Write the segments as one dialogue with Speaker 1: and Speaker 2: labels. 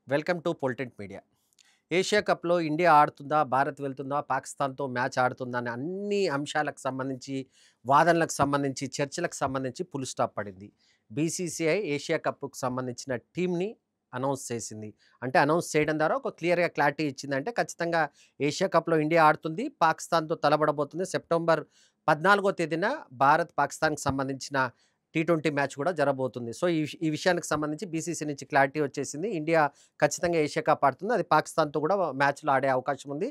Speaker 1: Welcome to Politent media. Asia కప్‌లో India ఆడుతుందా? భారత్ వెళ్తుందా? పాకిస్తాన్‌తో మ్యాచ్ ఆడుతుందా? అని అన్ని అంశాలకు సంబంధించి, వాదనలకు సంబంధించి, చర్చలకు సంబంధించి ఫుల్ స్టాప్ పడింది. బీసీసీఐ ఏషియా కప్‌కు సంబంధించిన టీమ్‌ని అనౌన్స్ చేసింది. అంటే అనౌన్స్ చేయడం ద్వారా ఒక క్లియర్‌గా క్లారిటీ ఇచ్చిందంటే ఖచ్చితంగా ఏషియా కప్‌లో ఇండియా ఆడుతుంది. పాకిస్తాన్‌తో తలపడబోతుంది. సెప్టెంబర్ 14వ తేదీన భారత్, పాకిస్తాన్‌కి సంబంధించిన టీ20 మ్యాచ్ కూడా జరగబోతుంది. సో, ఈ విషయానికి సంబంధించి బీసీసీ నుంచి క్లారిటీ వచ్చేసింది. ఇండియా ఖచ్చితంగా ఏషియా కప్ ఆడుతుంది. అది పాకిస్తాన్‌తో కూడా మ్యాచ్‌లో ఆడే అవకాశం ఉంది.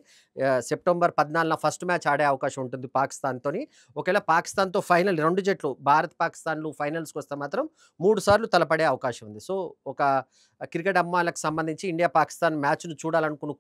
Speaker 1: సెప్టెంబర్ 14న ఫస్ట్ మ్యాచ్ ఆడే అవకాశం ఉంటుంది పాకిస్తాన్‌తోని. ఒకవేళ పాకిస్తాన్‌తో ఫైనల్ 2 జట్లు భారత్, పాకిస్తాన్‌లు ఫైనల్స్‌కొస్తే మాత్రం 3 సార్లు తలపడే అవకాశం ఉంది. సో, ఒక క్రికెట్ అభిమానులకు సంబంధించి ఇండియా, పాకిస్తాన్ మ్యాచ్‌ను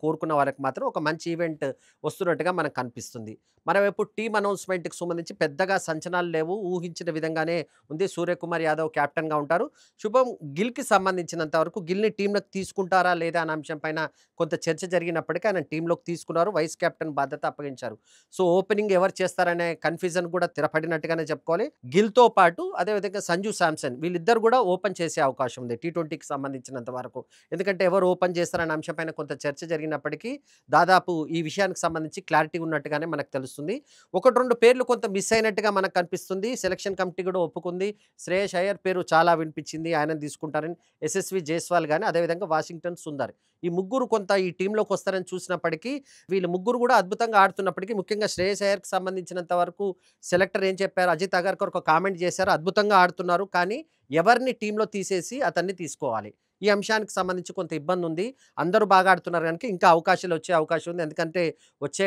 Speaker 1: కోరుకున్న వాళ్ళకి మాత్రం ఒక మంచి ఈవెంట్ వస్తున్నట్టుగా మనకు కనిపిస్తుంది. మరోవైపు టీమ్ అనౌన్స్‌మెంట్‌కి సంబంధించి పెద్దగా సంచలనాలు లేవు. ఊహించిన విధంగానే ఉంది. సూర్యకుమార్ యాదవ్ కెప్టెన్‌గా ఉంటారు. శుభం గిల్‌కి సంబంధించినంత వరకు గిల్‌ని టీమ్‌లోకి తీసుకుంటారా? లేదా? అనే అంశం పైన కొంత చర్చ జరిగినప్పటికీ ఆయన టీమ్‌లోకి తీసుకున్నారు. వైస్ కెప్టెన్ బాధ్యత అప్పగించారు. సో, ఓపెనింగ్ ఎవరు చేస్తారనే కన్‌ఫ్యూజన్ కూడా స్థిరపడినట్టుగానే చెప్పుకోవాలి. గిల్‌తో పాటు అదేవిధంగా సంజు శాంసన్ వీళ్ళిద్దరు కూడా ఓపెన్ చేసే అవకాశం ఉంది టీ20కి సంబంధించినంత వరకు. ఎందుకంటే ఎవరు ఓపెన్ చేస్తారనే అంశం పైన కొంత చర్చ జరిగినప్పటికీ దాదాపు ఈ విషయానికి సంబంధించి క్లారిటీ ఉన్నట్టుగానే మనకు తెలుస్తుంది. 1, 2 పేర్లు కొంత మిస్ అయినట్టుగా మనకు కనిపిస్తుంది. సెలక్షన్ కమిటీ కూడా ఒప్పుకుంది. శ్రేయస్ అయ్యర్ పేరు చాలా వినిపించింది. ఆయనను తీసుకుంటారని. యశస్వి జైస్వాల్ గాని, అదేవిధంగా వాషింగ్టన్ సుందర్. ఈ ముగ్గురు కొంత ఈ టీమ్‌లోకి వస్తారని చూసినప్పటికీ, వీళ్ళు ముగ్గురు కూడా అద్భుతంగా ఆడుతున్నప్పటికీ, ముఖ్యంగా శ్రేయస్ అయ్యర్‌కి సంబంధించినంత వరకు సెలెక్టర్ ఏం చెప్పారు? అజిత్ అగర్కర్ ఒక కామెంట్ చేశారు. అద్భుతంగా ఆడుతున్నారు. కానీ ఎవరిని టీమ్‌లో తీసేసి అతన్ని తీసుకోవాలి. ఈ అంశానికి సంబంధించి కొంత ఇబ్బందుంది. అందరూ బాగా ఆడుతున్నారు గనుక ఇంకా అవకాశాలు వచ్చే అవకాశం ఉంది. ఎందుకంటే వచ్చే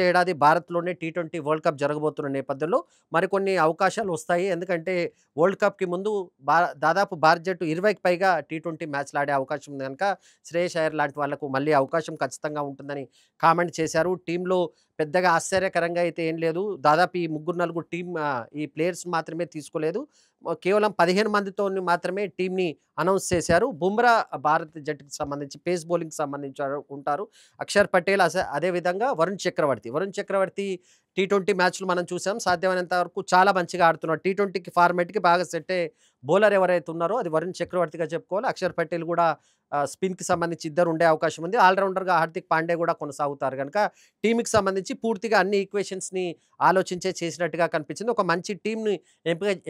Speaker 1: ఏడాది భారత్‌లోనే టీ20 వరల్డ్ కప్ జరగబోతున్న నేపథ్యంలో మరికొన్ని అవకాశాలు వస్తాయి. ఎందుకంటే వరల్డ్ కప్‌కి ముందు దాదాపు భారత జట్టు 20కి పైగా టీ20 మ్యాచ్‌లు ఆడే అవకాశం ఉంది గనుక శ్రేయస్ అయ్యర్ లాంటి వాళ్ళకు మళ్ళీ అవకాశం ఖచ్చితంగా ఉంటుందని కామెంట్ చేశారు. టీమ్‌లో పెద్దగా ఆశ్చర్యకరంగా అయితే ఏం లేదు. దాదాపు ఈ ముగ్గురు, నలుగురు ఈ ప్లేయర్స్ మాత్రమే తీసుకోలేదు. కేవలం 15 మందితోని మాత్రమే టీమ్‌ని అనౌన్స్ చేశారు. బుమ్రా భారత జట్టుకి సంబంధించి పేస్ బౌలింగ్‌కి సంబంధించారు ఉంటారు. అక్షర్ పటేల్ అదేవిధంగా వరుణ్ చక్రవర్తి. వరుణ్ చక్రవర్తి టీ20 మ్యాచ్‌లు మనం చూసాం. సాధ్యమైనంత వరకు చాలా మంచిగా ఆడుతున్నాడు. టీ20కి ఫార్మాట్‌కి బాగా సెట్ అయ్యే బౌలర్ ఎవరైతే ఉన్నారో అది వరుణ్ చక్రవర్తిగా చెప్పుకోవాలి. అక్షర్ పటేల్ కూడా స్పిన్‌కి సంబంధించి ఇద్దరు ఉండే అవకాశం ఉంది. ఆల్ రౌండర్‌గా హార్దిక్ పాండ్యా కూడా కొనసాగుతారు గనుక టీమ్‌కి సంబంధించి పూర్తిగా అన్ని ఈక్వేషన్స్‌ని ఆలోచించే చేసినట్టుగా కనిపించింది. ఒక మంచి టీమ్‌ని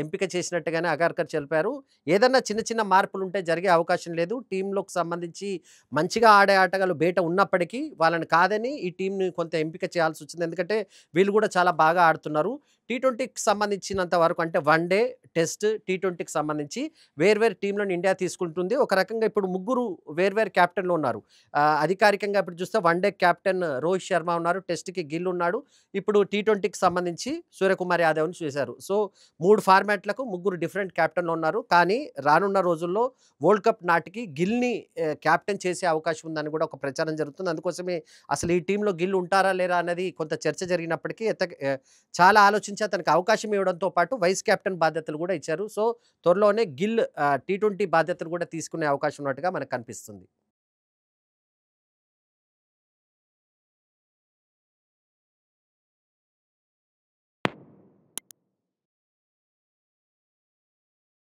Speaker 1: ఎంపిక చేసినట్టుగానే అగార్కర్ తెలిపారు. ఏదన్నా చిన్న చిన్న మార్పులుంటే జరిగే అవకాశం లేదు. టీమ్‌లోకి సంబంధించి మంచిగా ఆడే ఆటగాళ్ళు బయట ఉన్నప్పటికీ వాళ్ళని కాదని ఈ టీమ్‌ని కొంత ఎంపిక చేయాల్సొచ్చింది. ఎందుకంటే వీళ్ళు కూడా చాలా బాగా ఆడుతున్నారు. టీ20కి సంబంధించినంత వరకు అంటే వన్ డే, టెస్ట్, టీ20కి సంబంధించి వేర్వేరు టీమ్‌లను ఇండియా తీసుకుంటుంది. ఒక రకంగా ఇప్పుడు ముగ్గురు వేర్వేరు కెప్టెన్‌లు ఉన్నారు. అధికారికంగా ఇప్పుడు చూస్తే one day captain Rohit Sharma ఉన్నారు. టెస్ట్‌కి గిల్ ఉన్నాడు. ఇప్పుడు టీ20కి సంబంధించి సూర్యకుమార్ యాదవ్‌ని చేశారు. సో, 3 ఫార్మాట్‌లకు ముగ్గురు డిఫరెంట్ కెప్టెన్‌లు ఉన్నారు. కానీ రానున్న రోజుల్లో వరల్డ్ కప్ నాటికి గిల్‌ని కెప్టెన్ చేసే అవకాశం ఉందని కూడా ఒక ప్రచారం జరుగుతుంది. అందుకోసమే అసలు ఈ టీమ్‌లో గిల్ ఉంటారా? లేరా? అన్నది కొంత చర్చ జరిగినప్పటికీ చాలా ఆలోచించి అతనికి అవకాశం ఇవ్వడంతో పాటు వైస్ కెప్టెన్ బాధ్యతలు కూడా ఇచ్చారు. సో, త్వరలోనే గిల్ టీ20 బాధ్యతలు కూడా తీసుకునే అవకాశం ఉన్నట్టుగా మనకు కనిపిస్తుంది.